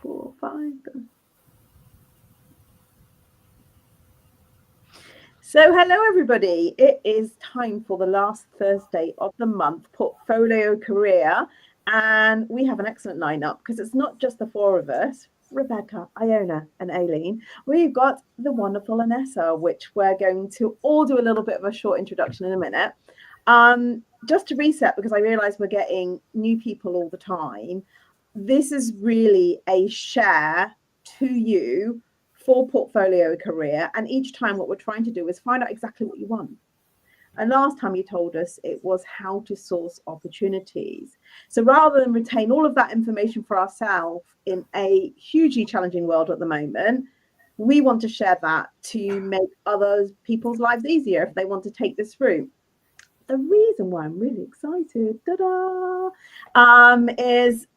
4, 5. So hello everybody, it is time for the last Thursday of the month, Portfolio Career, and we have an excellent lineup because it's not just the four of us, Rebecca, Iona and Aileen. We've got the wonderful Anessa, which we're going to all do a little bit of a short introduction in a minute. Just to reset, because I realise we're getting new people all the time, this is really a share to you for Portfolio Career, and each time what we're trying to do is find out exactly what you want. And last time you told us it was how to source opportunities. So rather than retain all of that information for ourselves in a hugely challenging world at the moment, we want to share that to make other people's lives easier if they want to take this route. The reason why I'm really excited is,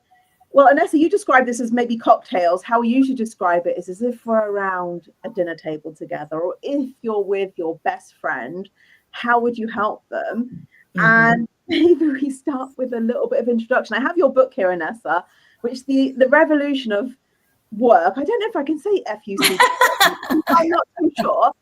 well, Anessa, you describe this as maybe cocktails. How we usually describe it is as if we're around a dinner table together, or if you're with your best friend, how would you help them? And maybe we start with a little bit of introduction. I have your book here, Anessa, which the revolution of work. I don't know if I can say FUCK. I'm not too sure.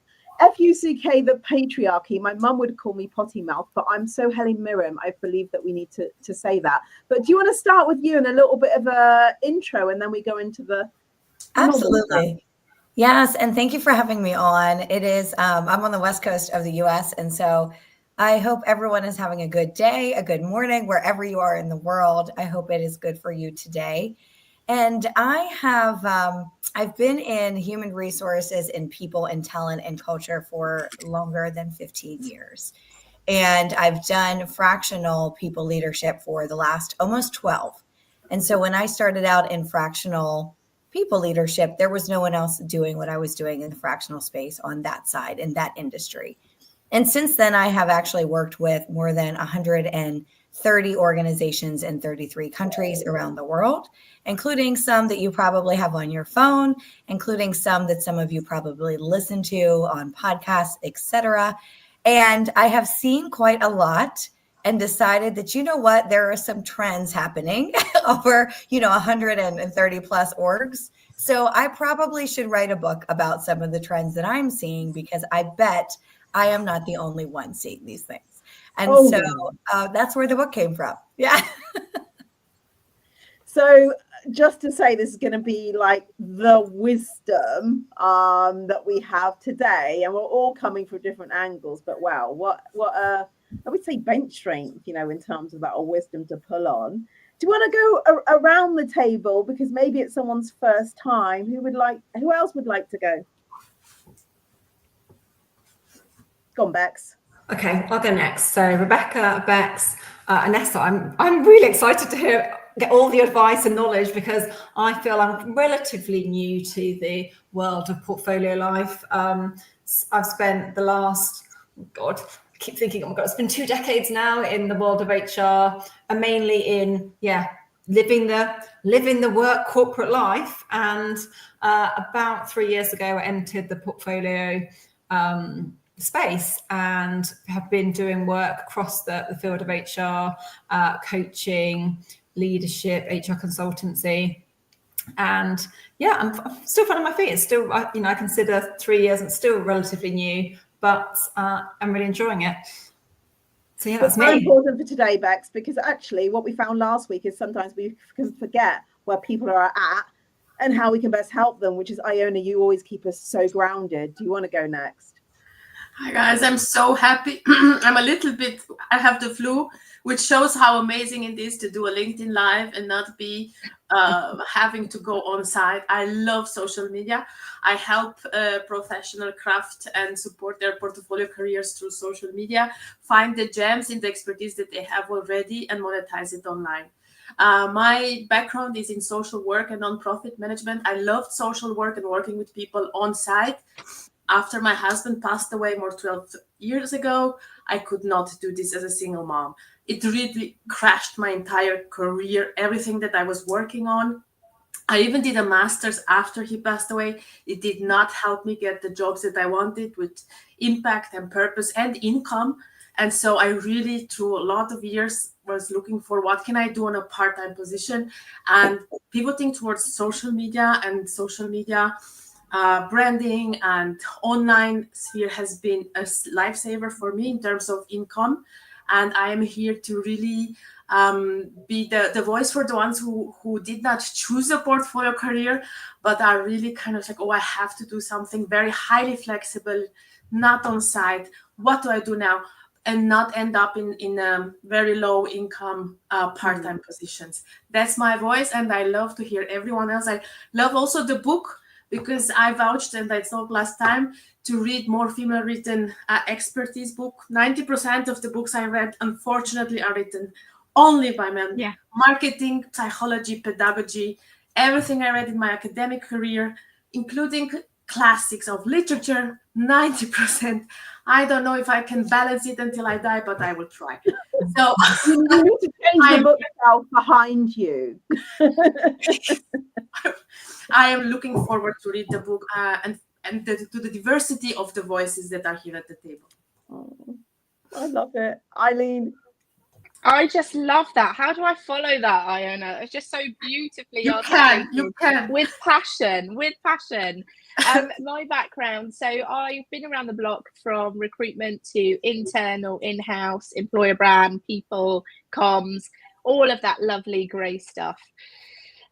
FUCK, the patriarchy. My mum would call me potty mouth, but I'm so Helen Mirren, I believe that we need to say that. But do you want to start with you and a little bit of a intro, and then we go into the Absolutely. Yes, and thank you for having me on. It is, I'm on the West Coast of the US, and so I hope everyone is having a good day, a good morning, wherever you are in the world. I hope it is good for you today. And I have, I've been in human resources and people and talent and culture for longer than 15 years. And I've done fractional people leadership for the last almost 12. And so when I started out in fractional people leadership, there was no one else doing what I was doing in the fractional space on that side in that industry. And since then, I have actually worked with more than 130 organizations in 33 countries around the world, including some that you probably have on your phone, including some that some of you probably listen to on podcasts, etc. And I have seen quite a lot and decided that, you know what, there are some trends happening over, 130 plus orgs. So I probably should write a book about some of the trends that I'm seeing, because I bet I am not the only one seeing these things. And that's where the book came from. Yeah. So just to say, this is going to be like the wisdom that we have today, and we're all coming from different angles. But wow, what I would say bench strength, in terms of that, or wisdom to pull on. Do you want to go around the table, because maybe it's someone's first time? Who else would like to go? Go on, Bex. Okay, I'll go next. So Rebecca, Bex, Anessa, I'm really excited to get all the advice and knowledge, because I feel I'm relatively new to the world of portfolio life. I've spent the last, I keep thinking, oh my God, it's been 2 decades now in the world of HR, and mainly in, living the work corporate life. And about 3 years ago, I entered the portfolio space and have been doing work across the field of HR, coaching, leadership, HR consultancy. And I'm still finding my feet. It's still, I consider 3 years, it's still relatively new, but I'm really enjoying it. So that's very important for today, Bex, because actually what we found last week is sometimes we can forget where people are at and how we can best help them, which is, Iona, you always keep us so grounded. Do you want to go next? Hi guys, I'm so happy. I have the flu, which shows how amazing it is to do a LinkedIn Live and not be having to go on site. I love social media. I help professional craft and support their portfolio careers through social media, find the gems in the expertise that they have already and monetize it online. My background is in social work and nonprofit management. I loved social work and working with people on site. After my husband passed away more 12 years ago, I could not do this as a single mom. It really crashed my entire career, everything that I was working on. I even did a master's after he passed away. It did not help me get the jobs that I wanted with impact and purpose and income. And so I really, through a lot of years, was looking for what can I do on a part-time position, and pivoting towards social media branding and online sphere has been a lifesaver for me in terms of income. And I am here to really be the voice for the ones who did not choose a portfolio career, but are really kind of like, oh, I have to do something very highly flexible, not on site. What do I do now? And not end up in very low income part-time positions. That's my voice, and I love to hear everyone else. I love also the book, because I vouched, and I talked last time, to read more female-written expertise book. 90% of the books I read, unfortunately, are written only by men. Yeah. Marketing, psychology, pedagogy, everything I read in my academic career, including classics of literature, 90%. I don't know if I can balance it until I die, but I will try. So you need to change the bookshelf behind you. I am looking forward to read the book and to the diversity of the voices that are here at the table. Oh, I love it. Eileen. I just love that. How do I follow that, Iona? It's just so beautifully articulated. You can. With passion. My background, so I've been around the block from recruitment to internal, in-house, employer brand, people, comms, all of that lovely grey stuff.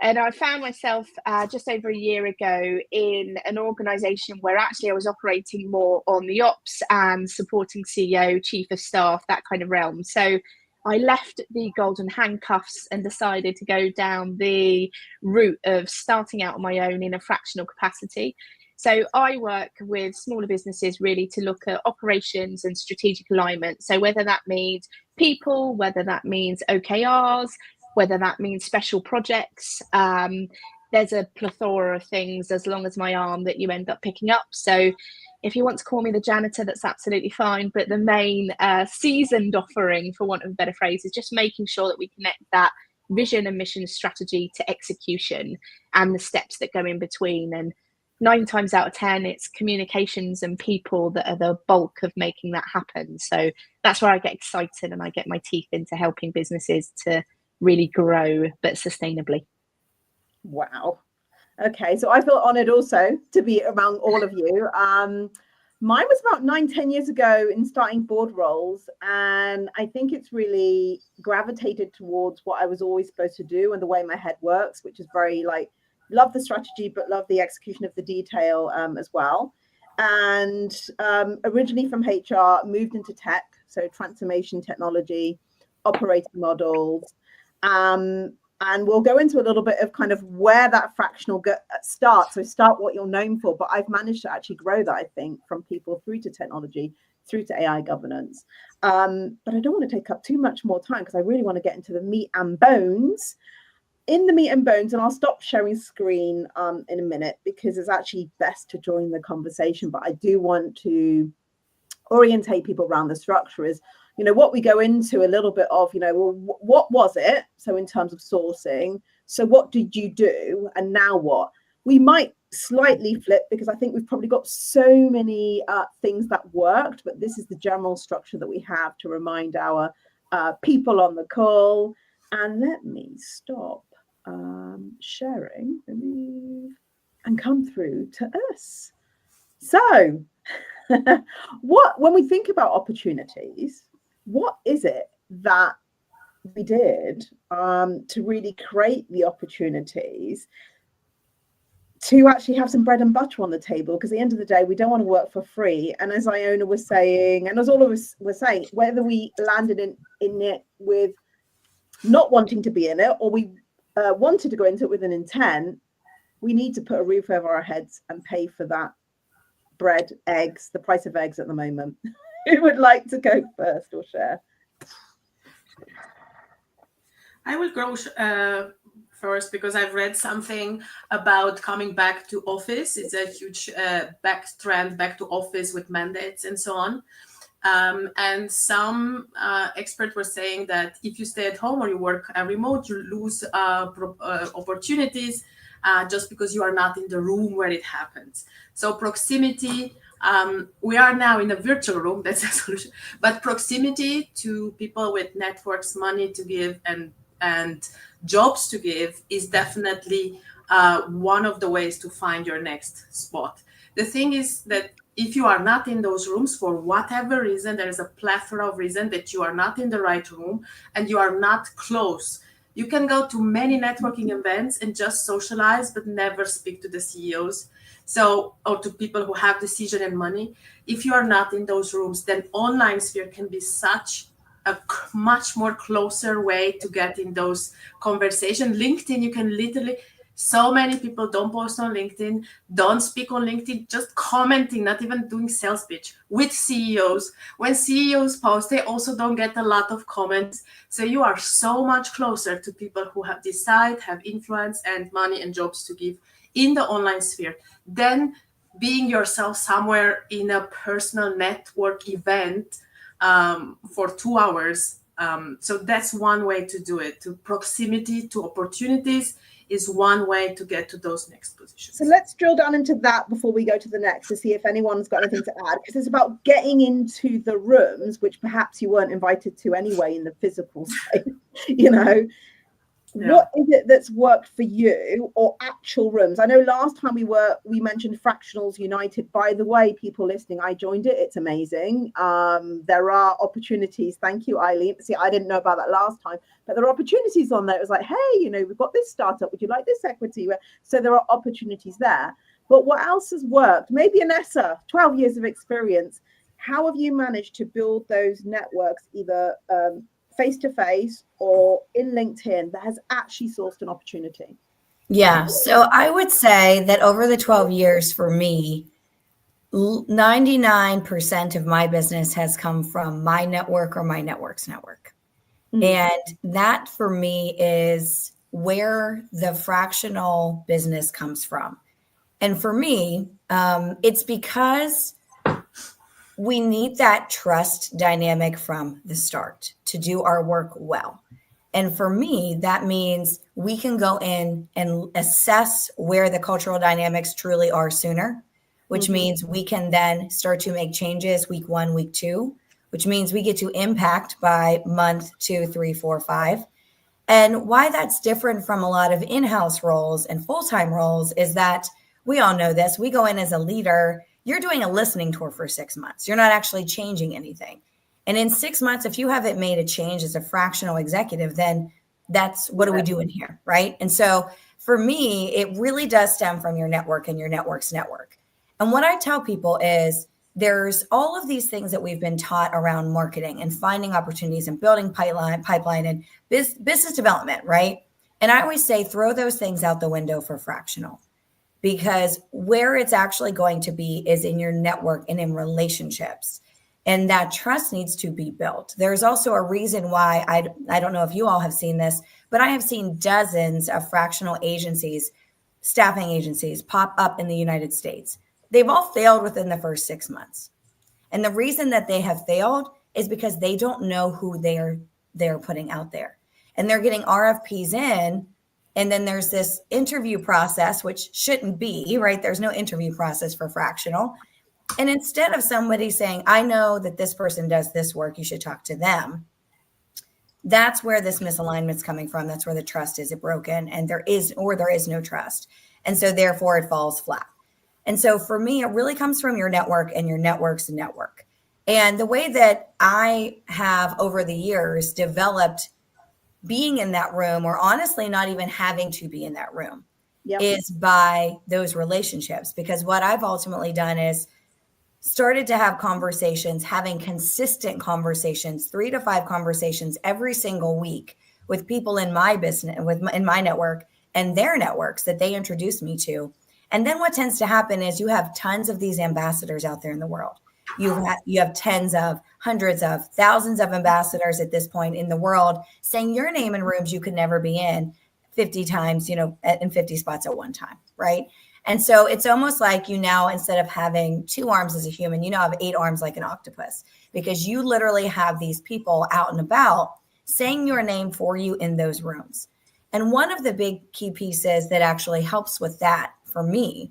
And I found myself just over a year ago in an organisation where actually I was operating more on the ops and supporting CEO, chief of staff, that kind of realm. So I left the golden handcuffs and decided to go down the route of starting out on my own in a fractional capacity. So I work with smaller businesses really to look at operations and strategic alignment. So whether that means people, whether that means OKRs, whether that means special projects, there's a plethora of things as long as my arm that you end up picking up. So if you want to call me the janitor, that's absolutely fine. But the main seasoned offering, for want of a better phrase, is just making sure that we connect that vision and mission strategy to execution and the steps that go in between. And 9 times out of 10, it's communications and people that are the bulk of making that happen. So that's where I get excited and I get my teeth into helping businesses to really grow, but sustainably. Wow. Okay, so I feel honoured also to be among all of you. Mine was about 9-10 years ago in starting board roles, and I think it's really gravitated towards what I was always supposed to do and the way my head works, which is very like, love the strategy, but love the execution of the detail as well. And originally from HR, moved into tech, so transformation technology, operating models. And we'll go into a little bit of kind of where that fractional starts. So start what you're known for, but I've managed to actually grow that, I think, from people through to technology, through to AI governance. But I don't want to take up too much more time because I really want to get into the meat and bones. In the meat and bones, and I'll stop sharing screen in a minute because it's actually best to join the conversation, but I do want to orientate people around the structure is, you know, what we go into a little bit of, you know, well, what was it? So in terms of sourcing, so what did you do? And now what? We might slightly flip because I think we've probably got so many things that worked, but this is the general structure that we have to remind our people on the call. And let me stop sharing, remove, and come through to us. So when we think about opportunities, what is it that we did to really create the opportunities to actually have some bread and butter on the table? Because at the end of the day, we don't want to work for free. And as Iona was saying, and as all of us were saying, whether we landed in it with not wanting to be in it, or we wanted to go into it with an intent, we need to put a roof over our heads and pay for that bread, eggs, the price of eggs at the moment. Who would like to go first or share? I will go first because I've read something about coming back to office. It's a huge trend back to office with mandates and so on. And some experts were saying that if you stay at home or you work remote, you lose opportunities just because you are not in the room where it happens. So proximity, We are now in a virtual room, that's a solution, but proximity to people with networks, money to give, and jobs to give is definitely one of the ways to find your next spot. The thing is that if you are not in those rooms for whatever reason, there is a plethora of reasons that you are not in the right room and you are not close. You can go to many networking events and just socialize, but never speak to the CEOs. So, or to people who have decision and money. If you are not in those rooms, then online sphere can be such a much more closer way to get in those conversations. LinkedIn, you can literally, so many people don't post on LinkedIn, don't speak on LinkedIn, just commenting, not even doing sales pitch with CEOs. When CEOs post, they also don't get a lot of comments. So you are so much closer to people who have influence and money and jobs to give in the online sphere than being yourself somewhere in a personal network event for 2 hours. So that's one way to do it. To proximity to opportunities is one way to get to those next positions. So let's drill down into that before we go to the next to see if anyone's got anything to add, because it's about getting into the rooms, which perhaps you weren't invited to anyway in the physical space, you know. Yeah. What is it that's worked for you, or actual rooms? I know last time we mentioned Fractionals United. By the way, people listening, I joined it. It's amazing. There are opportunities. Thank you, Eileen. See, I didn't know about that last time, but there are opportunities on there. It was like, hey, you know, we've got this startup. Would you like this equity? So there are opportunities there. But what else has worked? Maybe Anessa, 12 years of experience. How have you managed to build those networks, either face-to-face or in LinkedIn, that has actually sourced an opportunity? Yeah, so I would say that over the 12 years for me, 99% of my business has come from my network or my network's network. And that for me is where the fractional business comes from. And for me, it's because we need that trust dynamic from the start to do our work well. And for me, that means we can go in and assess where the cultural dynamics truly are sooner, which means we can then start to make changes week 1, week 2, which means we get to impact by month 2, 3, 4, 5. And why that's different from a lot of in-house roles and full-time roles is that we all know this. We go in as a leader. You're doing a listening tour for 6 months. You're not actually changing anything. And in 6 months, if you haven't made a change as a fractional executive, then that's what are we doing here, right? And so for me, it really does stem from your network and your network's network. And what I tell people is there's all of these things that we've been taught around marketing and finding opportunities and building pipeline and business development, right? And I always say throw those things out the window for fractional, because where it's actually going to be is in your network and in relationships. And that trust needs to be built. There's also a reason why, I don't know if you all have seen this, but I have seen dozens of fractional agencies, staffing agencies pop up in the United States. They've all failed within the first 6 months. And the reason that they have failed is because they don't know who they're putting out there. And they're getting RFPs in, and then there's this interview process, which shouldn't be, right? There's no interview process for fractional. And instead of somebody saying, I know that this person does this work, you should talk to them. That's where this misalignment's coming from. That's where the trust is broken, and there is no trust. And so therefore it falls flat. And so for me, it really comes from your network and your network's network. And the way that I have over the years developed being in that room, or honestly not even having to be in that room, is by those relationships. Because what I've ultimately done is started to have conversations, having consistent conversations, 3 to 5 conversations every single week with people in my business, in my network and their networks that they introduced me to. And then what tends to happen is you have tons of these ambassadors out there in the world. You have tens of, hundreds of, thousands of ambassadors at this point in the world saying your name in rooms you could never be in 50 times, in 50 spots at one time, right? And so it's almost like you now, instead of having 2 arms as a human, you now have 8 arms like an octopus, because you literally have these people out and about saying your name for you in those rooms. And one of the big key pieces that actually helps with that for me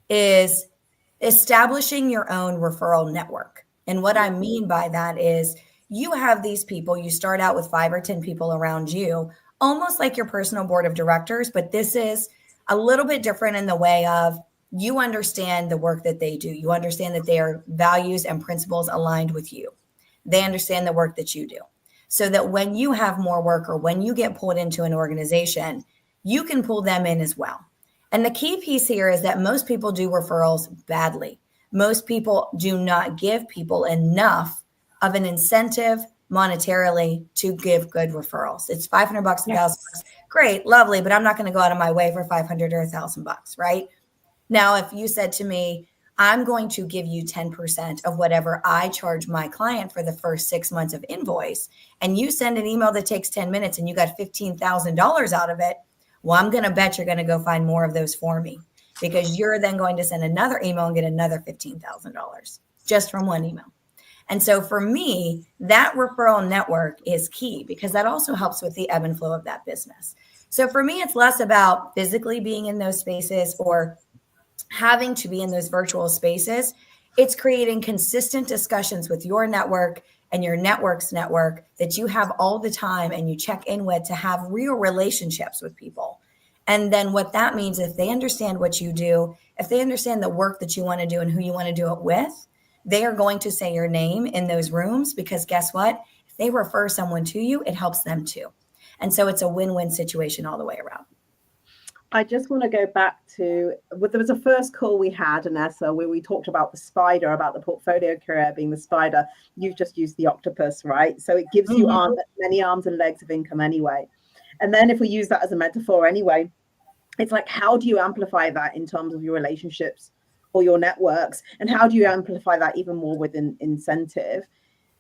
is establishing your own referral network. And what I mean by that is you have these people, you start out with 5 or 10 people around you, almost like your personal board of directors, but this is a little bit different in the way of you understand the work that they do. You understand that their values and principles aligned with you. They understand the work that you do. So that when you have more work or when you get pulled into an organization, you can pull them in as well. And the key piece here is that most people do referrals badly. Most people do not give people enough of an incentive monetarily to give good referrals. It's $500, $1,000. Great, lovely, but I'm not going to go out of my way for $500 or $1,000, right? Now, if you said to me, I'm going to give you 10% of whatever I charge my client for the first 6 months of invoice, and you send an email that takes 10 minutes and you got $15,000 out of it, well, I'm going to bet you're going to go find more of those for me, because you're then going to send another email and get another $15,000 just from one email. And so for me, that referral network is key, because that also helps with the ebb and flow of that business. So for me, it's less about physically being in those spaces or having to be in those virtual spaces. It's creating consistent discussions with your network and your network's network that you have all the time and you check in with to have real relationships with people. And then what that means, if they understand what you do, if they understand the work that you want to do and who you want to do it with, they are going to say your name in those rooms, because guess what? If they refer someone to you, it helps them too. And so it's a win-win situation all the way around. I just want to go back to, there was a first call we had, Anessa, where we talked about the spider, about the portfolio career being the spider. You've just used the octopus, right? So it gives you many arms and legs of income anyway. And then if we use that as a metaphor anyway, it's like, how do you amplify that in terms of your relationships or your networks? And how do you amplify that even more with an incentive?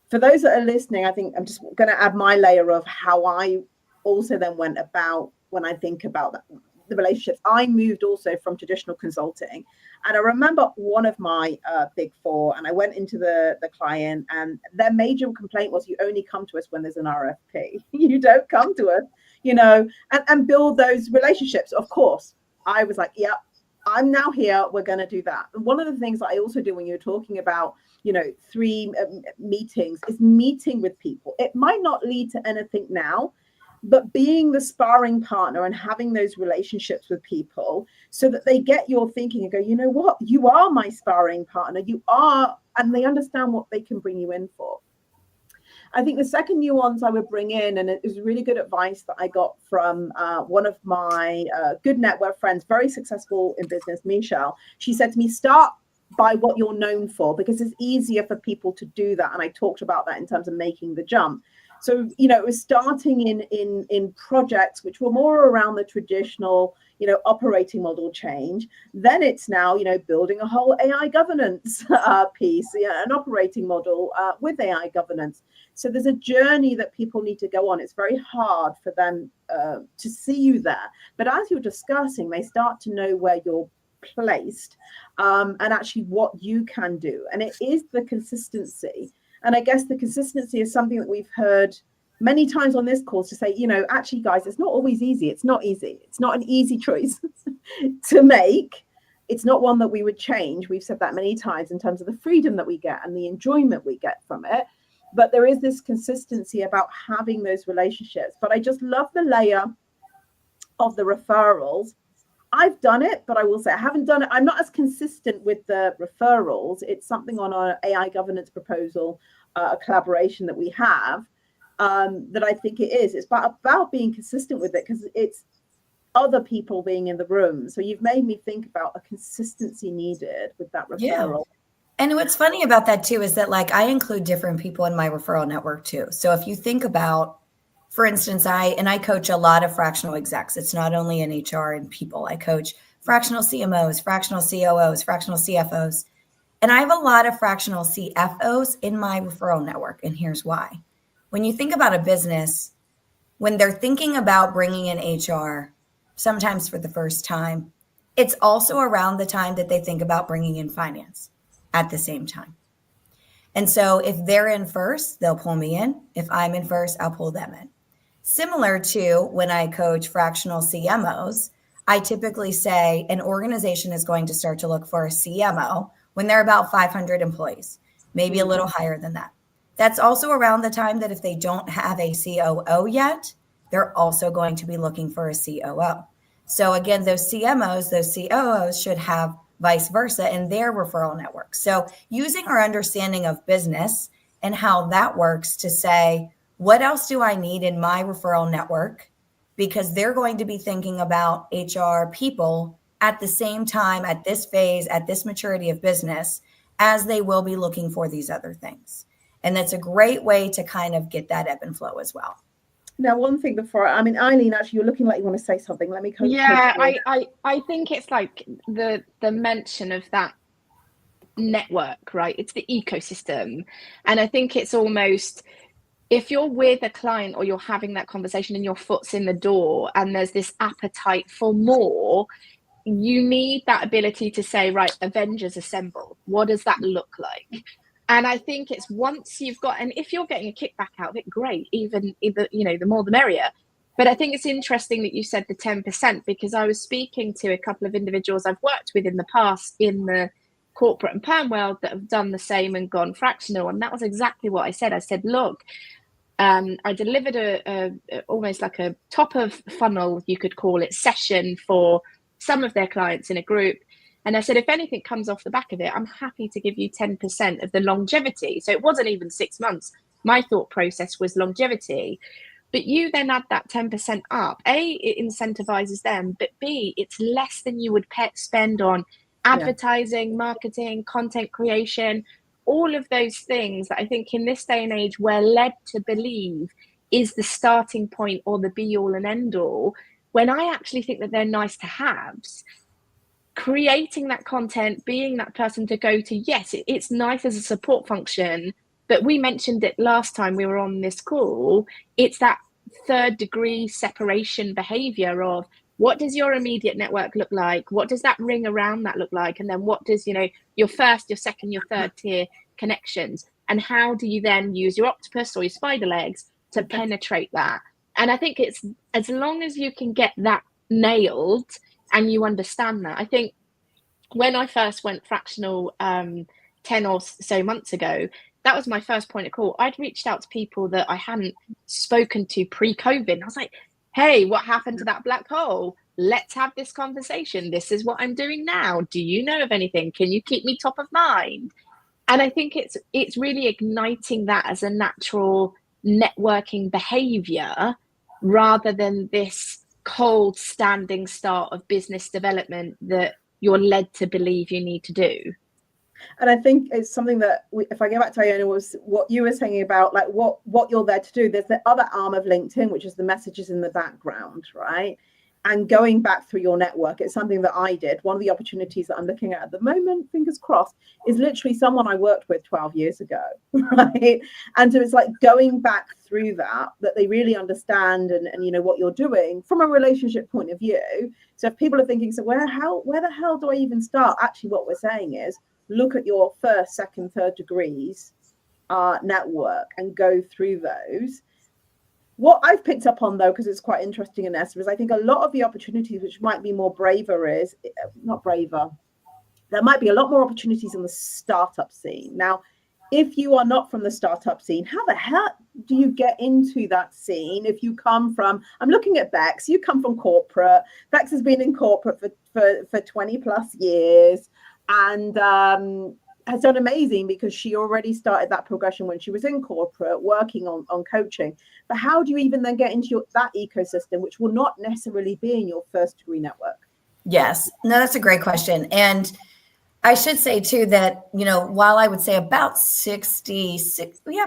For those that are listening, I think I'm just going to add my layer of how I also then went about when I think about that. The relationships. I moved also from traditional consulting, and I remember one of my big four, and I went into the client, and their major complaint was, you only come to us when there's an RFP. You don't come to us, and build those relationships. Of course, I was like, yeah, I'm now here. We're going to do that. And one of the things that I also do when you're talking about, 3 meetings is meeting with people. It might not lead to anything now, but being the sparring partner and having those relationships with people so that they get your thinking and go, you know what, you are my sparring partner, you are, and they understand what they can bring you in for. I think the second nuance I would bring in, and it was really good advice that I got from one of my good network friends, very successful in business, Michelle. She said to me, start by what you're known for, because it's easier for people to do that. And I talked about that in terms of making the jump. So, it was starting in projects which were more around the traditional, operating model change. Then it's now, building a whole AI governance piece, an operating model with AI governance. So there's a journey that people need to go on. It's very hard for them to see you there. But as you're discussing, they start to know where you're placed and actually what you can do. And it is the consistency. And I guess the consistency is something that we've heard many times on this course, to say, actually, guys, it's not always easy. It's not easy. It's not an easy choice to make. It's not one that we would change. We've said that many times in terms of the freedom that we get and the enjoyment we get from it. But there is this consistency about having those relationships. But I just love the layer of the referrals. I've done it, but I will say I haven't done it. I'm not as consistent with the referrals. It's something on our AI governance proposal, a collaboration that we have, that I think it is. It's about being consistent with it, because it's other people being in the room. So you've made me think about a consistency needed with that referral. Yeah. And what's funny about that too is that, like, I include different people in my referral network too. So if you think about, for instance, I coach a lot of fractional execs. It's not only in HR and people. I coach fractional CMOs, fractional COOs, fractional CFOs. And I have a lot of fractional CFOs in my referral network. And here's why. When you think about a business, when they're thinking about bringing in HR, sometimes for the first time, it's also around the time that they think about bringing in finance at the same time. And so if they're in first, they'll pull me in. If I'm in first, I'll pull them in. Similar to when I coach fractional CMOs, I typically say an organization is going to start to look for a CMO when they're about 500 employees, maybe a little higher than that. That's also around the time that if they don't have a COO yet, they're also going to be looking for a COO. So again, those CMOs, those COOs should have vice versa in their referral network. So using our understanding of business and how that works to say, what else do I need in my referral network? Because they're going to be thinking about HR people at the same time, at this phase, at this maturity of business, as they will be looking for these other things. And that's a great way to kind of get that ebb and flow as well. Now, one thing before, I mean, Eileen, actually, you're looking like you want to say something. Let me coach. Yeah, I think it's like the mention of that network, right? It's the ecosystem. And I think it's almost, if you're with a client or you're having that conversation and your foot's in the door and there's this appetite for more, you need that ability to say, right, Avengers assemble. What does that look like? And I think it's once you've got, and if you're getting a kickback out of it, great, either, the more the merrier. But I think it's interesting that you said the 10%, because I was speaking to a couple of individuals I've worked with in the past in the corporate and perm world that have done the same and gone fractional. And that was exactly what I said. I said, look, I delivered a almost like a top of funnel, you could call it, session for some of their clients in a group. And I said, if anything comes off the back of it, I'm happy to give you 10% of the longevity. So it wasn't even 6 months. My thought process was longevity. But you then add that 10% up. A, it incentivizes them. But B, it's less than you would spend on advertising, marketing, content creation, all of those things that I think in this day and age we're led to believe is the starting point or the be all and end all, when I actually think that they're nice to haves. Creating that content, being that person to go to, yes, it's nice as a support function, but we mentioned it last time we were on this call, it's that third degree separation behavior of what does your immediate network look like? What does that ring around that look like? And then what does, your first, your second, your third tier connections? And how do you then use your octopus or your spider legs to penetrate that? And I think it's, as long as you can get that nailed and you understand that. I think when I first went fractional 10 or so months ago, that was my first point of call. I'd reached out to people that I hadn't spoken to pre-COVID. I was like, hey, what happened to that black hole? Let's have this conversation. This is what I'm doing now. Do you know of anything? Can you keep me top of mind? And I think it's really igniting that as a natural networking behavior rather than this cold standing start of business development that you're led to believe you need to do. And I think it's something that if I go back to Iona, was what you were saying about like what you're there to do. There's the other arm of LinkedIn, which is the messages in the background, right? And going back through your network, it's something that I did. One of the opportunities that I'm looking at the moment, fingers crossed, is literally someone I worked with 12 years ago, right? And so it's like going back through that they really understand and what you're doing from a relationship point of view. So if people are thinking, so where the hell do I even start? Actually, what we're saying is look at your first, second, third degrees network and go through those. What I've picked up on, though, because it's quite interesting, Inessa, is I think a lot of the opportunities which might be more braver there might be a lot more opportunities in the startup scene. Now, if you are not from the startup scene, how the hell do you get into that scene? If you come from, I'm looking at Bex, you come from corporate. Bex has been in corporate for 20 plus years and has done amazing because she already started that progression when she was in corporate working on coaching. But how do you even then get into that ecosystem, which will not necessarily be in your first degree network? Yes, no, that's a great question. And I should say too that, while I would say about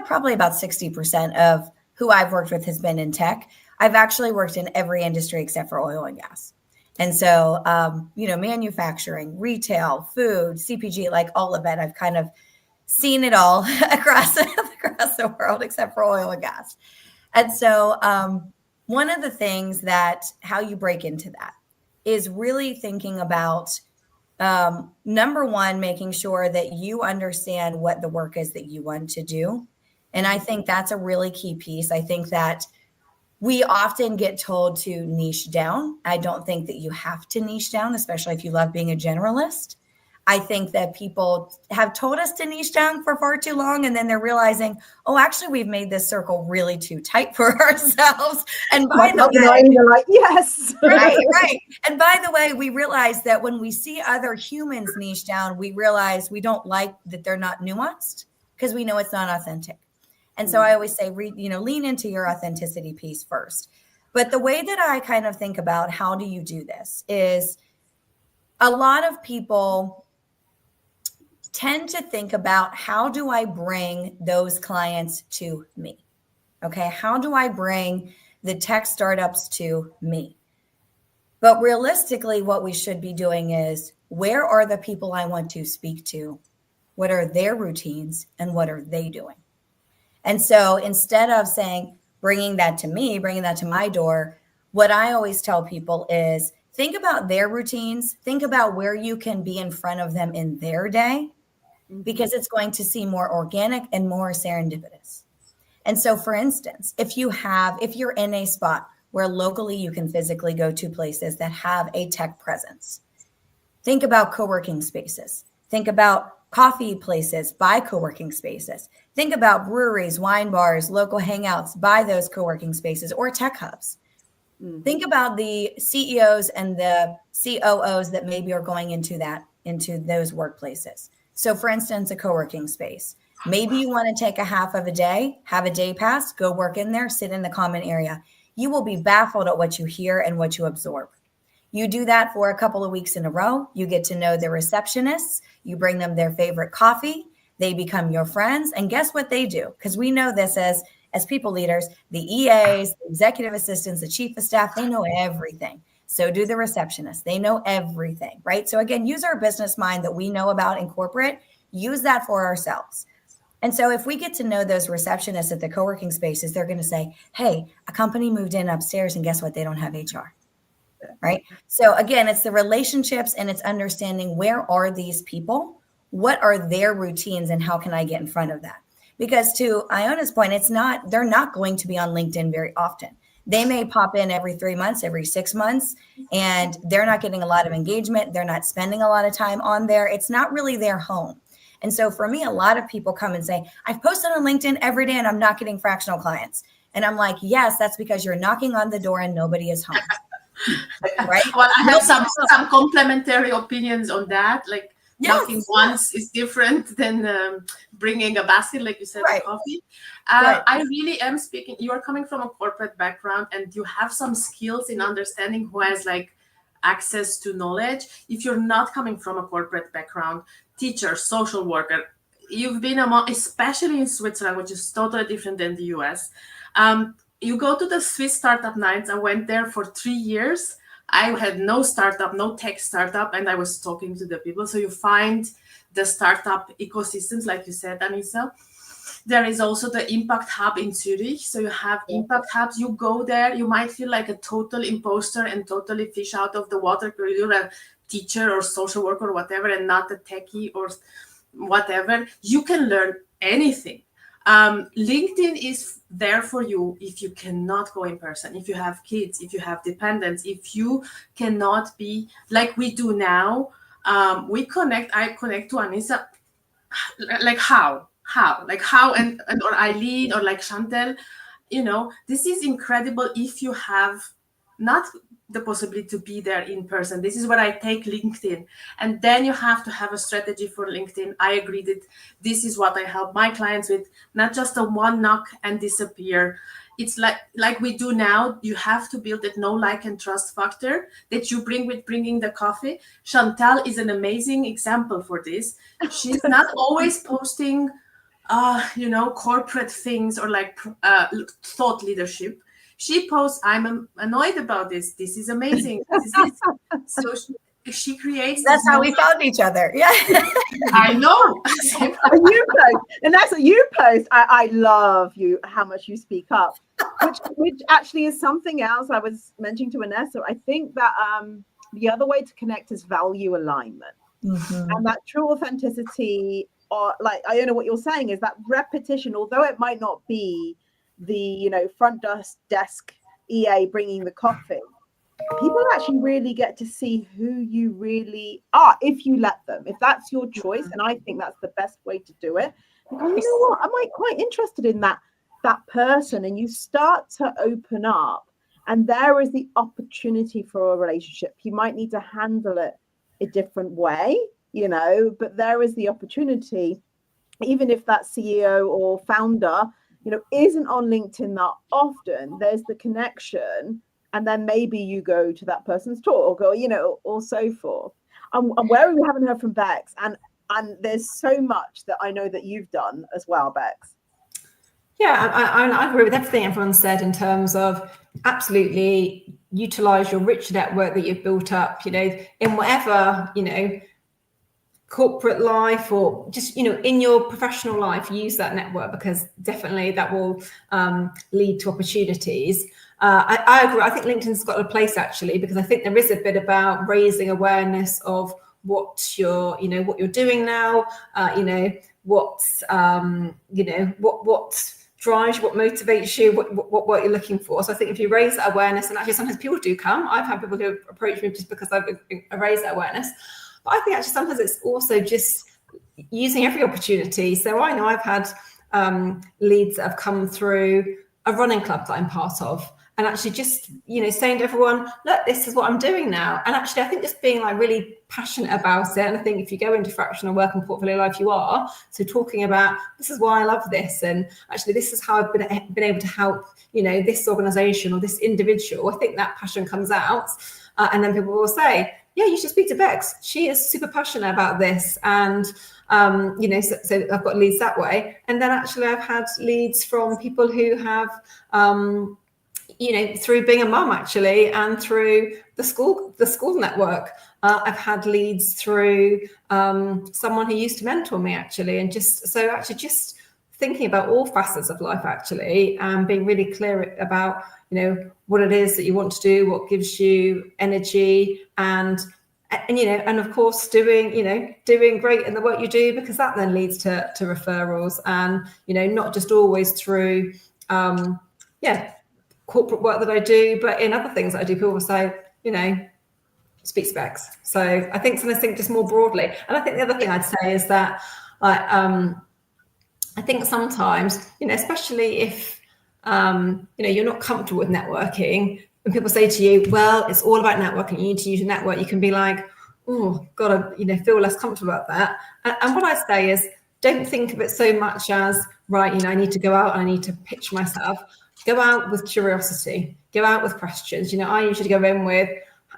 probably about 60% of who I've worked with has been in tech, I've actually worked in every industry except for oil and gas. And so, manufacturing, retail, food, CPG, like all of it, I've kind of seen it all across the world except for oil and gas. And so one of the things that how you break into that is really thinking about, number one, making sure that you understand what the work is that you want to do. And I think that's a really key piece. I think that we often get told to niche down. I don't think that you have to niche down, especially if you love being a generalist. I think that people have told us to niche down for far too long, and then they're realizing, oh, actually, we've made this circle really too tight for ourselves. And by the way, you're like, yes. right. And by the way, we realize that when we see other humans niche down, we realize we don't like that they're not nuanced because we know it's not authentic. And so I always say, lean into your authenticity piece first. But the way that I kind of think about how do you do this is a lot of people tend to think about how do I bring those clients to me? Okay, how do I bring the tech startups to me? But realistically, what we should be doing is where are the people I want to speak to? What are their routines and what are they doing? And so instead of saying, bringing that to me, bringing that to my door, what I always tell people is think about their routines, think about where you can be in front of them in their day, because it's going to seem more organic and more serendipitous. And so, for instance, if you're in a spot where locally you can physically go to places that have a tech presence, think about co-working spaces. Think about coffee places by co-working spaces. Think about breweries, wine bars, local hangouts by those co-working spaces or tech hubs. Think about the CEOs and the COOs that maybe are going into those workplaces. So for instance, a co-working space. Maybe you want to take a half of a day, have a day pass, go work in there, sit in the common area. You will be baffled at what you hear and what you absorb. You do that for a couple of weeks in a row. You get to know the receptionists. You bring them their favorite coffee. They become your friends. And guess what they do? Because we know this as people leaders, the EAs, the executive assistants, the chief of staff, they know everything. So do the receptionists. They know everything, right? So again, use our business mind that we know about in corporate, use that for ourselves. And so if we get to know those receptionists at the co-working spaces, they're going to say, hey, a company moved in upstairs and guess what? They don't have HR, right? So again, it's the relationships and it's understanding where are these people? What are their routines and how can I get in front of that? Because to Iona's point, they're not going to be on LinkedIn very often. They may pop in every 3 months, every 6 months, and they're not getting a lot of engagement. They're not spending a lot of time on there. It's not really their home. And so for me, a lot of people come and say, I've posted on LinkedIn every day and I'm not getting fractional clients. And I'm like, yes, that's because you're knocking on the door and nobody is home. Right? Well, I have some complementary opinions on that. Like knocking once is different than bringing a basket, like you said, of coffee. I really am speaking. You are coming from a corporate background and you have some skills in understanding who has like access to knowledge. If you're not coming from a corporate background, teacher, social worker, you've been among, especially in Switzerland, which is totally different than the US. You go to the Swiss startup nights. I went there for 3 years. I had no startup, no tech startup, and I was talking to the people. So you find the startup ecosystems, like you said, Anissa. There is also the Impact Hub in Zurich. So you have Impact Hubs. You go there, you might feel like a total imposter and totally fish out of the water because you're a teacher or social worker or whatever and not a techie or whatever. You can learn anything. LinkedIn is there for you if you cannot go in person, if you have kids, if you have dependents, if you cannot be like we do now. I connect to Anissa. Like how, and or Eileen or like Chantel, this is incredible if you have not the possibility to be there in person. This is where I take LinkedIn. And then you have to have a strategy for LinkedIn. I agree that this is what I help my clients with, not just a one knock and disappear. It's like we do now. You have to build that know, like, and trust factor that you bring with bringing the coffee. Chantal is an amazing example for this. She's not always posting, corporate things or like thought leadership. She posts, I'm annoyed about this. This is amazing. So she creates. That's how we found each other. Yeah. I know. You post, and that's what you post. I love you, how much you speak up, which actually is something else I was mentioning to Vanessa. I think that the other way to connect is value alignment. And that true authenticity, or like Iona, what you're saying is that repetition, although it might not be the front desk EA bringing the coffee, people actually really get to see who you really are if you let them, if that's your choice. And I think that's the best way to do it. Because you know what, am I quite interested in that person? And you start to open up, and there is the opportunity for a relationship. You might need to handle it a different way, you know, but there is the opportunity, even if that CEO or founder, you know, isn't on LinkedIn that often, there's the connection. And then maybe you go to that person's talk, or, you know, or so forth. And where we haven't heard from Bex, and there's so much that I know that you've done as well, Bex. Yeah, I agree with everything everyone said in terms of absolutely utilize your rich network that you've built up, you know, in whatever, you know, corporate life or just, you know, in your professional life, use that network, because definitely that will lead to opportunities. I agree. I think LinkedIn's got a place actually, because I think there is a bit about raising awareness of what you're doing now, you know, what's, you know, what drives you, what motivates you, what you're looking for. So I think if you raise that awareness, and actually sometimes people do come, I've had people who approach me just because I've raised that awareness. But I think actually sometimes it's also just using every opportunity. So I know I've had leads that have come through a running club that I'm part of, and actually just, you know, saying to everyone, look, this is what I'm doing now. And actually, I think just being like really passionate about it. And I think if you go into fractional work and portfolio life, you are. So talking about, this is why I love this. And actually, this is how I've been able to help, you know, this organization or this individual. I think that passion comes out. And then people will say, yeah, you should speak to Bex. She is super passionate about this. And, you know, so I've got leads that way. And then actually I've had leads from people who have, you know, through being a mum actually, and through the school network. I've had leads through someone who used to mentor me actually. And just thinking about all facets of life actually, and being really clear about, you know, what it is that you want to do, what gives you energy, and you know, and of course doing great in the work you do, because that then leads to referrals, and, you know, not just always through corporate work that I do, but in other things that I do. People will say, you know, speak to Bex. So I think just more broadly. And I think the other thing I'd say is that I think sometimes, you know, especially if, you know, you're not comfortable with networking, when people say to you, well, it's all about networking, you need to use your network, you can be like, oh, God, I, you know, feel less comfortable about that. And what I say is, don't think of it so much as, right, you know, I need to go out and I need to pitch myself. Go out with curiosity, go out with questions. You know, I usually go in with,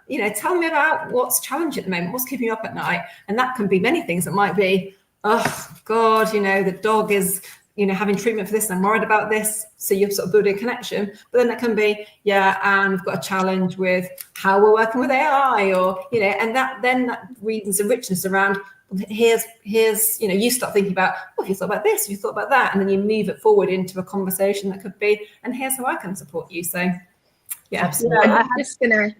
you know, tell me about what's challenging at the moment, what's keeping you up at night. And that can be many things. It might be, oh God, you know, the dog is, you know, having treatment for this, and I'm worried about this. So you're sort of building a connection. But then it can be, yeah, and we've got a challenge with how we're working with AI, or, you know, and that brings a richness around, here's, you know, you start thinking about, oh, if you thought about this, if you thought about that, and then you move it forward into a conversation that could be, and here's how I can support you. So yeah, absolutely. I'm just gonna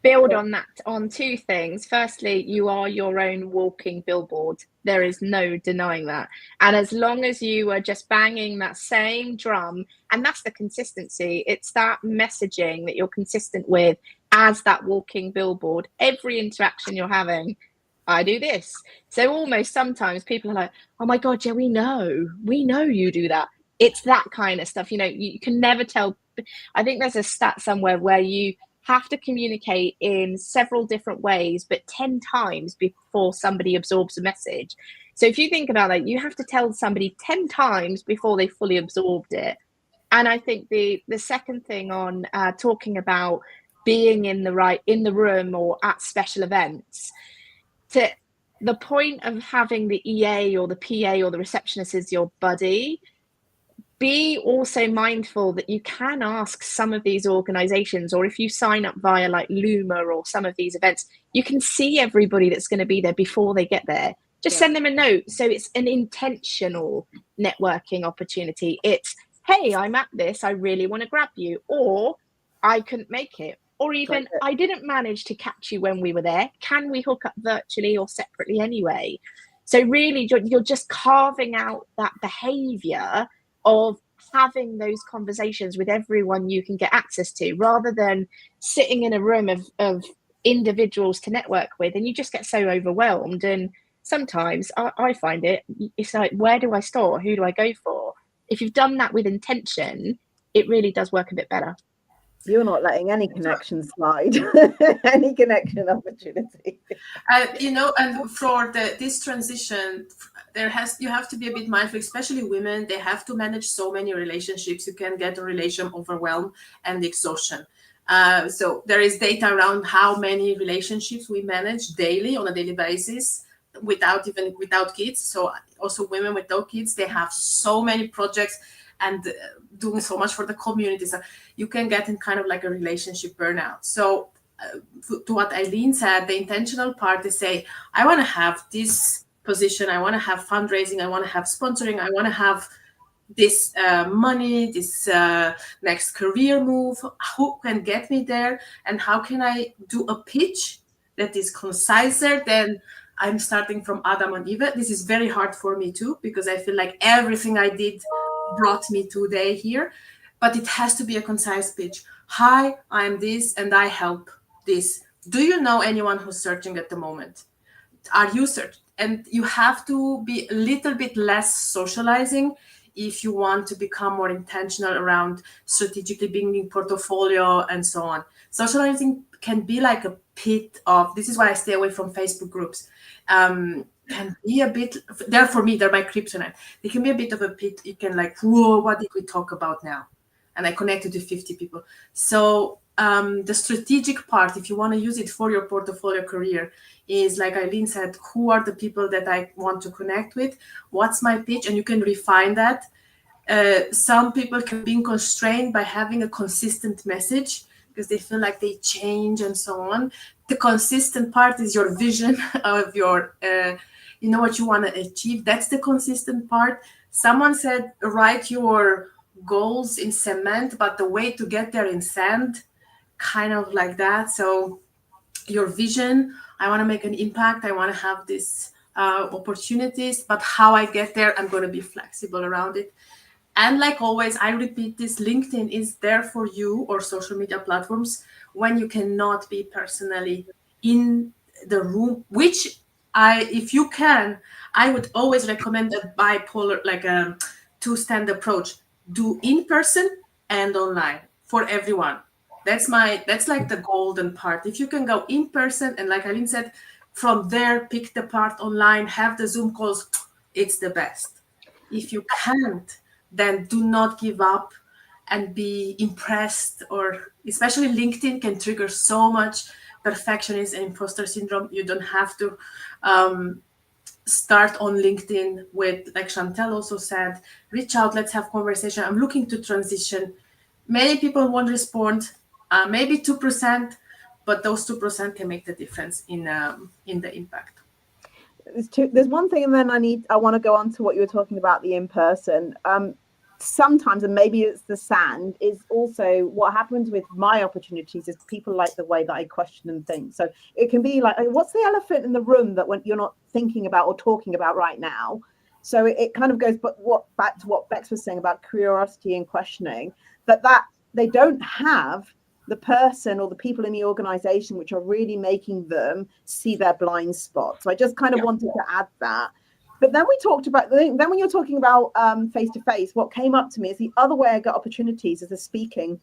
build on that, on two things. Firstly, you are your own walking billboard. There is no denying that. And as long as you are just banging that same drum, and that's the consistency, it's that messaging that you're consistent with as that walking billboard, every interaction you're having, I do this. So almost sometimes people are like, oh my God, yeah, we know you do that. It's that kind of stuff. You know, you can never tell. I think there's a stat somewhere where you have to communicate in several different ways, but 10 times before somebody absorbs a message. So if you think about that, you have to tell somebody 10 times before they fully absorbed it. And I think the second thing on talking about being in the room or at special events, to the point of having the EA or the PA or the receptionist as your buddy, be also mindful that you can ask some of these organizations, or if you sign up via like Luma or some of these events, you can see everybody that's going to be there before they get there. Just send them a note. So it's an intentional networking opportunity. It's, hey, I'm at this, I really want to grab you, or I couldn't make it, or even I didn't manage to catch you when we were there. Can we hook up virtually or separately anyway? So really, you're just carving out that behavior of having those conversations with everyone you can get access to, rather than sitting in a room of individuals to network with, and you just get so overwhelmed. And sometimes I find it's like, where do I start? Who do I go for? If you've done that with intention, it really does work a bit better. You're not letting any connection slide, any connection opportunity. And for this transition, you have to be a bit mindful, especially women. They have to manage so many relationships. You can get a relation overwhelm and exhaustion. So there is data around how many relationships we manage daily on a daily basis without kids. So also women without kids, they have so many projects and doing so much for the community. So you can get in kind of like a relationship burnout. So to what Eileen said, the intentional part is say, I want to have this position, I want to have fundraising, I want to have sponsoring, I want to have this money, this next career move. Who can get me there? And how can I do a pitch that is conciser than I'm starting from Adam and Eva? This is very hard for me too, because I feel like everything I did brought me today here, but it has to be a concise pitch. Hi, I'm this and I help this. Do you know anyone who's searching at the moment? Are you searching? And you have to be a little bit less socializing if you want to become more intentional around strategically building portfolio and so on. Socializing can be like a pit of, this is why I stay away from Facebook groups. Can be a bit, they're for me, they're my kryptonite. They can be a bit of a pit. You can like, whoa, what did we talk about now? And I connected to 50 people. So the strategic part, if you want to use it for your portfolio career, is like Eileen said, who are the people that I want to connect with? What's my pitch? And you can refine that. Some people can be constrained by having a consistent message because they feel like they change and so on. The consistent part is your vision of your, what you want to achieve. That's the consistent part. Someone said, write your goals in cement, but the way to get there in sand, kind of like that. So your vision, I want to make an impact. I want to have these opportunities, but how I get there, I'm going to be flexible around it. And like always, I repeat this, LinkedIn is there for you, or social media platforms, when you cannot be personally in the room, which if you can, I would always recommend a bipolar, like a two-stand approach. Do in person and online for everyone. That's like the golden part. If you can go in person and like Eileen said, from there, pick the part online, have the Zoom calls, it's the best. If you can't, then do not give up and be impressed, or especially LinkedIn can trigger so much perfectionism and imposter syndrome. You don't have to start on LinkedIn with, like Chantel also said, reach out, let's have conversation. I'm looking to transition. Many people won't respond, maybe 2%, but those 2% can make the difference in the impact. There's one thing, and then I want to go on to what you were talking about, the in-person. Sometimes, and maybe it's the sand, is also what happens with my opportunities is people like the way that I question and think. So it can be like, what's the elephant in the room that when you're not thinking about or talking about right now? So it kind of goes, but back to what Bex was saying about curiosity and questioning, that they don't have the person or the people in the organization which are really making them see their blind spot. So I just kind of wanted to add that. But then we talked about, then when you're talking about face-to-face, what came up to me is the other way I get opportunities is the speaking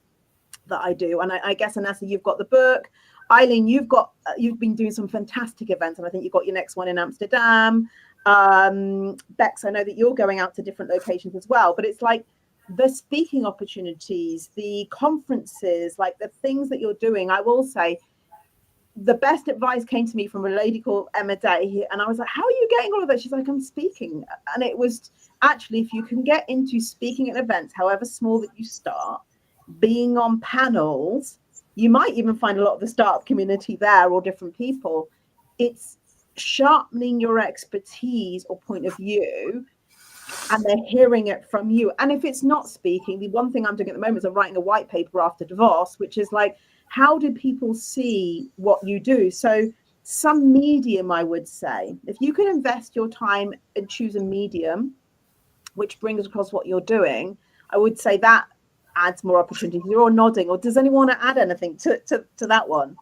that I do. And I guess, Anessa, you've got the book. Eileen, you've been doing some fantastic events, and I think you've got your next one in Amsterdam. Bex, I know that you're going out to different locations as well, but it's like the speaking opportunities, the conferences, like the things that you're doing. I will say, the best advice came to me from a lady called Emma Day, and I was like, how are you getting all of that? She's like, I'm speaking. And it was actually, if you can get into speaking at events, however small that you start, being on panels, you might even find a lot of the startup community there or different people. It's sharpening your expertise or point of view, and they're hearing it from you. And if it's not speaking, the one thing I'm doing at the moment is I'm writing a white paper after divorce, which is like, how do people see what you do? So some medium, I would say, if you can invest your time and choose a medium which brings across what you're doing, I would say that adds more opportunities. You're all nodding, or does anyone want to add anything to that one?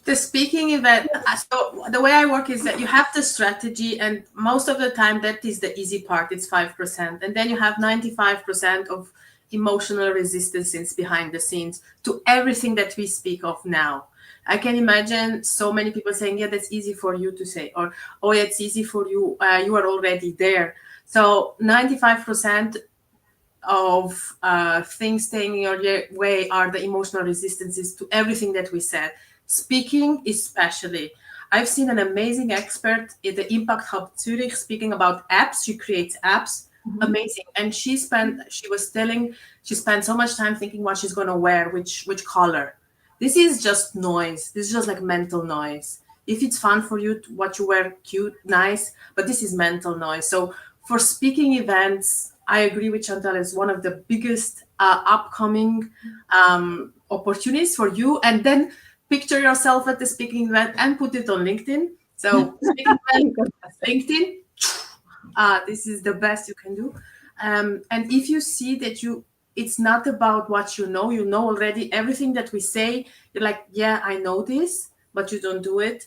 The speaking event, so the way I work is that you have the strategy, and most of the time that is the easy part, it's 5%. And then you have 95% of emotional resistance behind the scenes to everything that we speak of now. I can imagine so many people saying, yeah, that's easy for you to say, or, oh, it's easy for you, you are already there. So 95% of things staying in your way are the emotional resistances to everything that we said. Speaking especially. I've seen an amazing expert at the Impact Hub Zurich speaking about apps. She creates apps. Amazing. And she spent so much time thinking what she's going to wear, which color. This is just noise. This is just like mental noise. If it's fun for you, what you wear, cute, nice, but this is mental noise. So for speaking events, I agree with Chantal, it's one of the biggest upcoming opportunities for you. And then picture yourself at the speaking event and put it on LinkedIn. So speaking event, LinkedIn, this is the best you can do. And if you see that it's not about what you know already everything that we say, you're like, yeah, I know this, but you don't do it,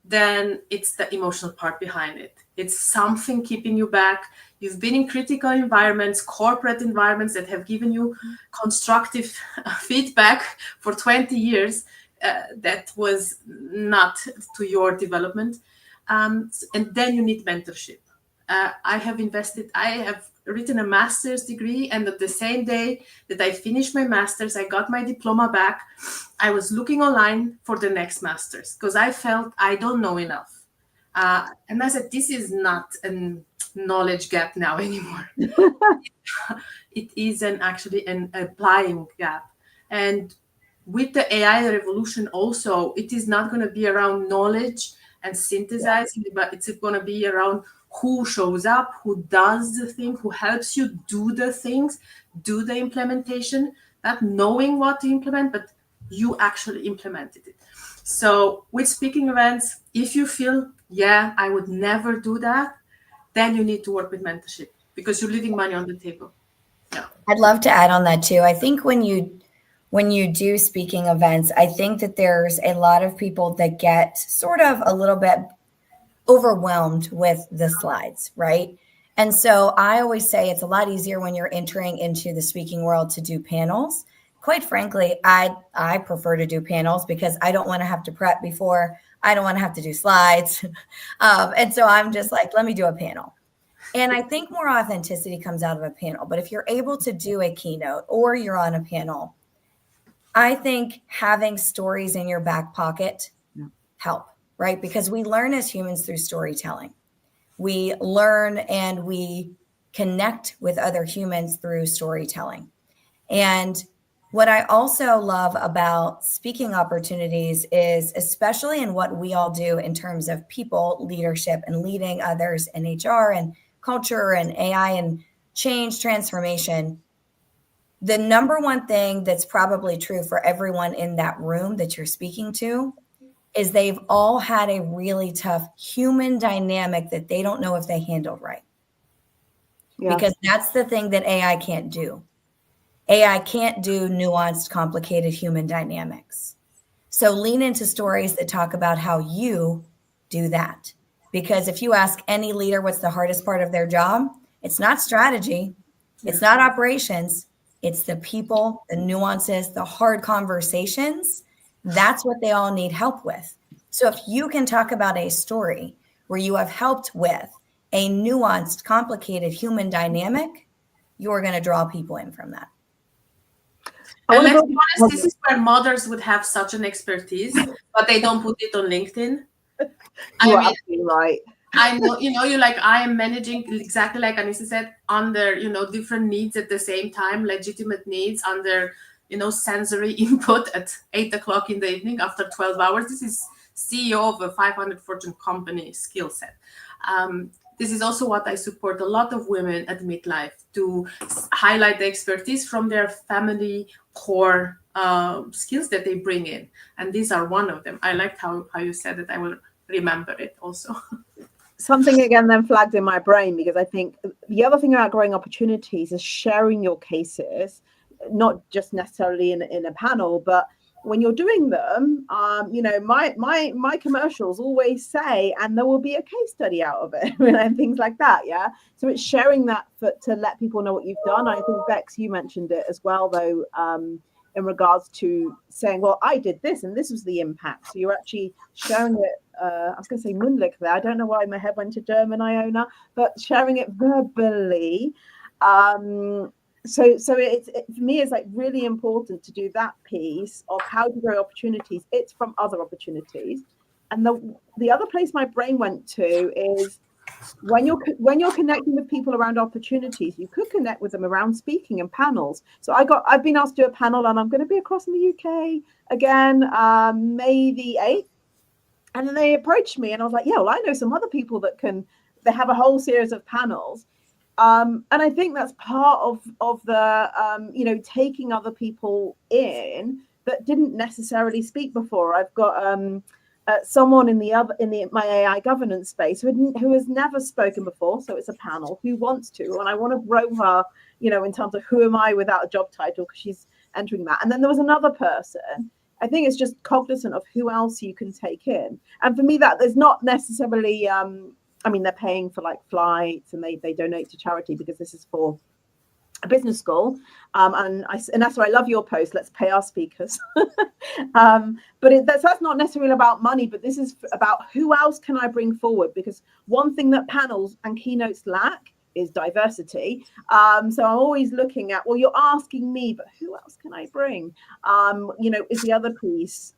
then it's the emotional part behind it. It's something keeping you back. You've been in critical environments, corporate environments that have given you constructive feedback for 20 years. That was not to your development. And then you need mentorship. I have written a master's degree, and at the same day that I finished my master's, I got my diploma back. I was looking online for the next master's because I felt I don't know enough. And I said, this is not a knowledge gap now anymore. It is actually an applying gap. And with the AI revolution also, it is not going to be around knowledge and synthesizing, but it's going to be around who shows up, who does the thing, who helps you do the things, do the implementation, not knowing what to implement, but you actually implemented it. So with speaking events, if you feel, yeah, I would never do that, then you need to work with mentorship because you're leaving money on the table. Yeah. I'd love to add on that too. I think when you do speaking events, I think that there's a lot of people that get sort of a little bit overwhelmed with the slides, right? And so I always say it's a lot easier when you're entering into the speaking world to do panels. Quite frankly, I prefer to do panels because I don't want to have to prep before. I don't want to have to do slides. And so I'm just like, let me do a panel. And I think more authenticity comes out of a panel. But if you're able to do a keynote or you're on a panel, I think having stories in your back pocket help, right? Because we learn as humans through storytelling. We learn and we connect with other humans through storytelling. And what I also love about speaking opportunities is, especially in what we all do in terms of people, leadership, and leading others in HR and culture and AI and change transformation, the number one thing that's probably true for everyone in that room that you're speaking to is they've all had a really tough human dynamic that they don't know if they handled right. Yeah. Because that's the thing that AI can't do. AI can't do nuanced, complicated human dynamics. So lean into stories that talk about how you do that. Because if you ask any leader what's the hardest part of their job, it's not strategy, it's not operations, it's the people, the nuances, the hard conversations. That's what they all need help with. So if you can talk about a story where you have helped with a nuanced, complicated human dynamic, you're going to draw people in from that. And let's be honest, this is where mothers would have such an expertise, but they don't put it on LinkedIn. You are absolutely right. I know, you're like, I am managing exactly like Anissa said, under, different needs at the same time, legitimate needs under, sensory input at 8:00 in the evening after 12 hours. This is CEO of a 500 Fortune company skill set. This is also what I support a lot of women at midlife, to highlight the expertise from their family core skills that they bring in. And these are one of them. I liked how you said it. I will remember it also. something again then flagged in my brain, because I think the other thing about growing opportunities is sharing your cases, not just necessarily in a panel, but when you're doing them, my commercials always say, and there will be a case study out of it, and things like that. Yeah. So it's sharing that to let people know what you've done. I think, Bex, you mentioned it as well, though, in regards to saying, well, I did this and this was the impact. So you're actually sharing it. I was going to say mündlich there. I don't know why my head went to German, Iona, but sharing it verbally. So it for me is like really important to do that piece of how to grow opportunities. It's from other opportunities. And the other place my brain went to is when you're connecting with people around opportunities, you could connect with them around speaking and panels. So I've been asked to do a panel, and I'm going to be across in the UK again, May the 8th. And then they approached me, and I was like, yeah, well, I know some other people they have a whole series of panels. And I think that's part of the taking other people in that didn't necessarily speak before. I've got someone in my AI governance space who has never spoken before, so it's a panel, who wants to, and I want to grow her, in terms of who am I without a job title, because she's entering that. And then there was another person. I think it's just cognizant of who else you can take in, and for me that there's not necessarily. They're paying for like flights, and they donate to charity because this is for a business school. And that's why I love your post. Let's pay our speakers. But that's not necessarily about money, but this is about who else can I bring forward? Because one thing that panels and keynotes lack is diversity. So I'm always looking at, well, you're asking me, but who else can I bring? Is the other piece